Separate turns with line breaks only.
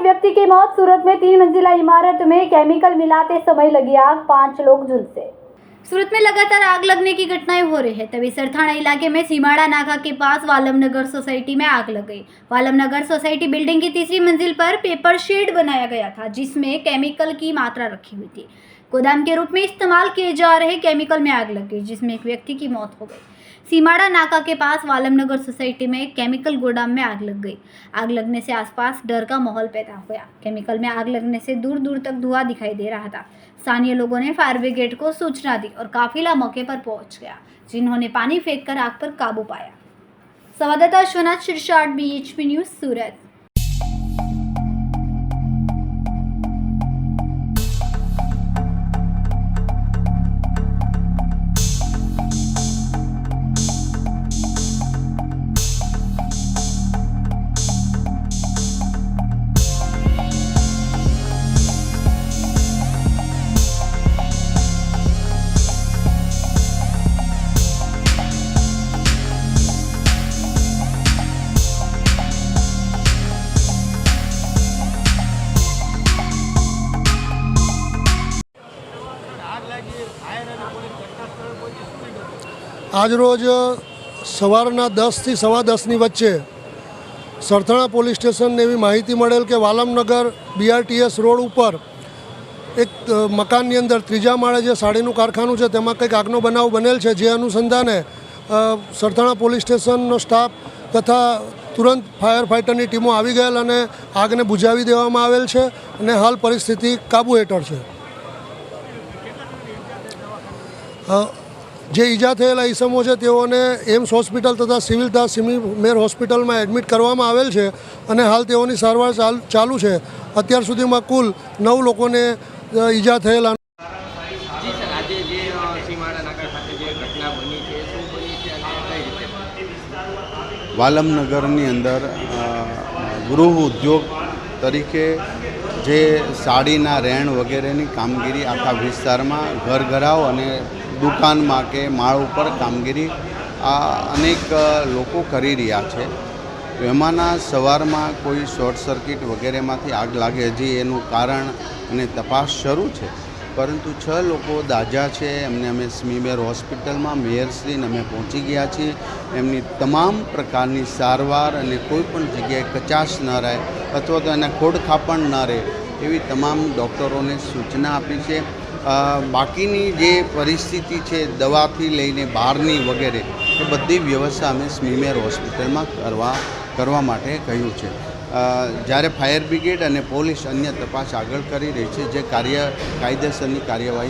व्यक्ति की मौत। सूरत में 3 मंजिला इमारत में केमिकल मिलाते समय लगी आग, 5 लोग झुलसे। सूरत में लगातार आग लगने की घटनाएं हो रही है। तभी सरथाना इलाके में सीमाड़ा नाका के पास वालमनगर सोसाइटी में आग लग गई। वालमनगर सोसाइटी बिल्डिंग की 3री मंजिल पर पेपर शेड बनाया गया था, जिसमें केमिकल की मात्रा रखी हुई थी। गोदाम के रूप में इस्तेमाल किए जा रहे केमिकल में आग लग गई, जिसमें एक व्यक्ति की मौत हो गई। सीमाड़ा नाका के पास वालमनगर सोसाइटी में एक केमिकल गोदाम में आग लग गई। आग लगने से आसपास डर का माहौल पैदा हो गया। केमिकल में आग लगने से दूर दूर तक धुआं दिखाई दे रहा था। स्थानीय लोगों ने फायर ब्रिगेड को सूचना दी और काफिला मौके पर पहुंच गया, जिन्होंने पानी फेंककर आग पर काबू पाया। संवाददाता अश्वनाथ शिरसाट, BHP न्यूज, सूरत।
આજરોજ સવારના 10 થી સવા 10ની વચ્ચે સરથાણા પોલીસ સ્ટેશનને એવી માહિતી મળેલ કે વાલમનગર BRTS રોડ ઉપર એક મકાનની અંદર 3જા માળે જે સાડીનું કારખાનું છે તેમાં કંઈક આગનો બનાવ બનેલ છે, જે અનુસંધાને સરથાણા પોલીસ સ્ટેશનનો સ્ટાફ તથા તુરંત ફાયર ફાઇટરની ટીમો આવી ગયેલ અને આગને બુઝાવી દેવામાં આવેલ છે અને હાલ પરિસ્થિતિ કાબૂ હેઠળ છે। જે ઈજા થયેલા ઈસમો છે તેઓને એમ્સ હોસ્પિટલ તથા સિવિલ તથા સિમીમેર હોસ્પિટલમાં એડમિટ કરવામાં આવેલ છે અને હાલ તેઓની સારવાર ચાલુ છે। અત્યાર સુધીમાં કુલ 9 લોકોને ઈજા થયેલા।
વાલમનગરની અંદર ગૃહ ઉદ્યોગ તરીકે જે સાડીના રેણ વગેરેની કામગીરી આખા વિસ્તારમાં ઘરઘરાવ અને દુકાનમાં કે માળ ઉપર કામગીરી અનેક લોકો કરી રહ્યા છે। એમાંના સવારમાં કોઈ શોર્ટ સર્કિટ વગેરેમાંથી આગ લાગે, હજી એનું કારણ અને તપાસ શરૂ છે, પરંતુ 6 લોકો દાઝા છે। એમને અમે સિમીમેર હોસ્પિટલમાં મેયરશ્રીને અમે પહોંચી ગયા છીએ। એમની તમામ પ્રકારની સારવાર અને કોઈ પણ જગ્યાએ કચાશ ન રહે અથવા તો એને ખોડખાપણ ન રહે એવી તમામ ડૉક્ટરોને સૂચના આપી છે। બાકીની જે પરિસ્થિતિ છે દવાથી લઈને બહારની વગેરે એ બધી વ્યવસ્થા અમે સિમીમેર હોસ્પિટલમાં કરવા માટે કહ્યું છે। જ્યારે ફાયર બ્રિગેડ અને પોલીસ અન્ય તપાસ આગળ કરી રહી છે, જે કાયદેસરની કાર્યવાહી